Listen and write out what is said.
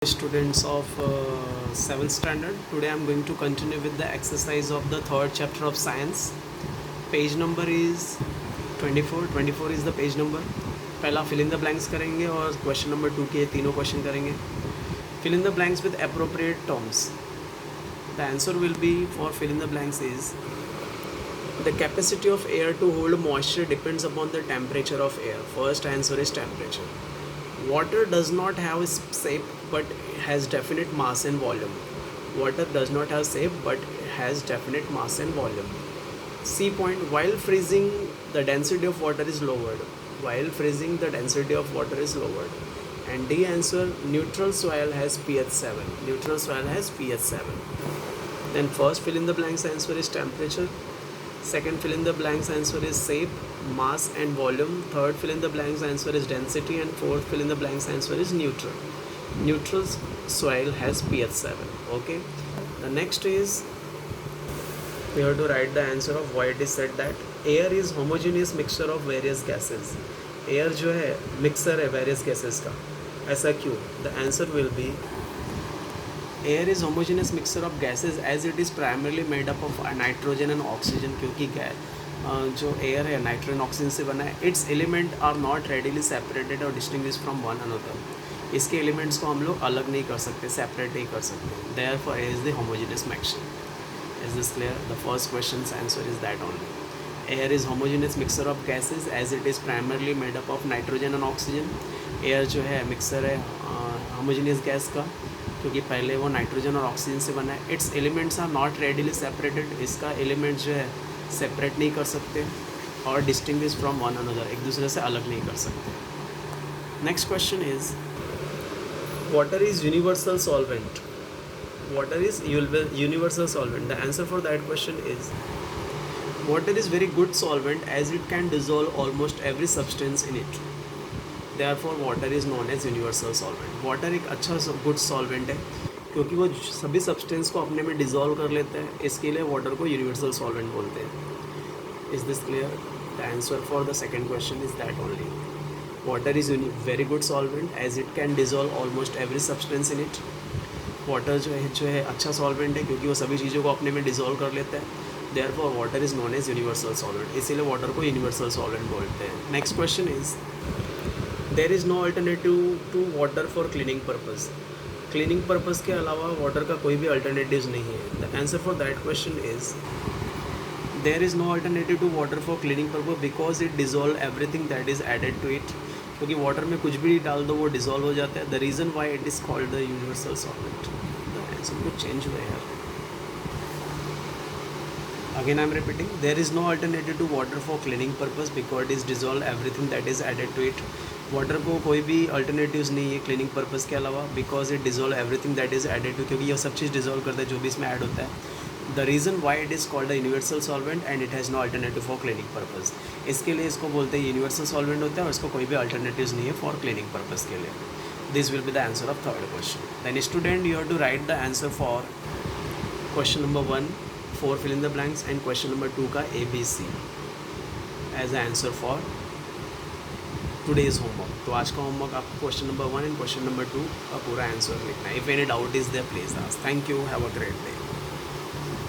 Students of 7th standard. Today I'm going to continue with the exercise of the third chapter of science. Page number is 24. 24 is the page number. पहला fill in the blanks करेंगे और question number 2 के तीनों question करेंगे. Fill in the blanks with appropriate terms. The answer will be for fill in the blanks is the capacity of air to hold moisture depends upon the temperature of air. First answer is temperature. Water does not have shape but has definite mass and volume. Water does not have shape but has definite mass and volume. C point, while freezing the density of water is lowered. While freezing the density of water is lowered. And D answer, neutral soil has pH 7. Neutral soil has pH 7. Then first fill in the blanks answer is temperature. Second fill in the blanks answer is shape, mass and volume. Third fill in the blanks answer is density, and fourth fill in the blanks answer is neutral. Neutral soil has pH 7. Okay. The next is we have to write the answer of why it is said that air is homogeneous mixture of various gases. Air जो है mixer है various gases का. ऐसा क्यों? The answer will be air is homogeneous mixture of gases as it is primarily made up of nitrogen and oxygen. क्योंकि जो air है nitrogen oxygen से बना है, its element are not readily separated or distinguished from one another. इसके elements को हम लोग अलग नहीं कर सकते, separate नहीं कर सकते. Therefore air is the homogeneous mixture. Is this clear? The first question's answer is that only. Air is homogeneous mixture of gases as it is primarily made up of nitrogen and oxygen. Air जो है mixture है homogeneous gas का, क्योंकि पहले वो nitrogen और oxygen से बना है. Its elements are not readily separated. इसका एलिमेंट जो है सेपरेट नहीं कर सकते और डिस्टिंग्विश फ्रॉम वन अनदर, एक दूसरे से अलग नहीं कर सकते. Next question is water is universal solvent. Water is universal solvent. The answer for that question is water is very good solvent as it can dissolve almost every substance in it. Therefore water is known as universal solvent. Water एक अच्छा good solvent है क्योंकि वो सभी substance को अपने में dissolve कर लेते हैं. इसके लिए वाटर को यूनिवर्सल सॉल्वेंट बोलते हैं. Is this clear? The answer for the second question is that only. Water is very good solvent as it can dissolve almost every substance in it. Water जो है अच्छा सॉल्वेंट है क्योंकि वो सभी चीज़ों को अपने में डिजोल्व कर लेता है. Therefore water is known as universal solvent. इसीलिए वाटर को यूनिवर्सल सॉल्वेंट बोलते हैं. Next question is there is no alternative to water for cleaning purpose. Cleaning purpose के अलावा वाटर का कोई भी अल्टरनेटिव नहीं है. The answer for that question is there is no alternative to water for cleaning purpose because it dissolve everything that is added to it. क्योंकि water में कुछ भी डाल दो वो डिजोल्व हो जाता है. The reason why it is called the universal solvent. The answer कुछ चेंज हुआ है. Again I am repeating, there is no alternative to water for cleaning purpose because it is dissolve everything that is added to it. Water को कोई भी alternatives नहीं है cleaning purpose के अलावा because it dissolve everything that is added to. क्योंकि ये सब चीज़ डिजोल्व करता है जो भी इसमें ऐड होता है. The reason why it is called the universal solvent and it has no alternative for cleaning purpose. इसके लिए इसको बोलते हैं यूनिवर्सल सॉल्वेंट होता है और इसको कोई भी अल्टरनेटिव्स नहीं है फॉर क्लीनिंग पर्पज़ के लिए. This will be the answer of third question. Then student you have to write the answer for question number 1 4 fill in the blanks and question number 2 का ABC as the answer for today's homework. तो आज का homework आपको question number 1 and question number 2 का पूरा answer लिखना है. If any doubt is there please ask. Thank you. Have a great day.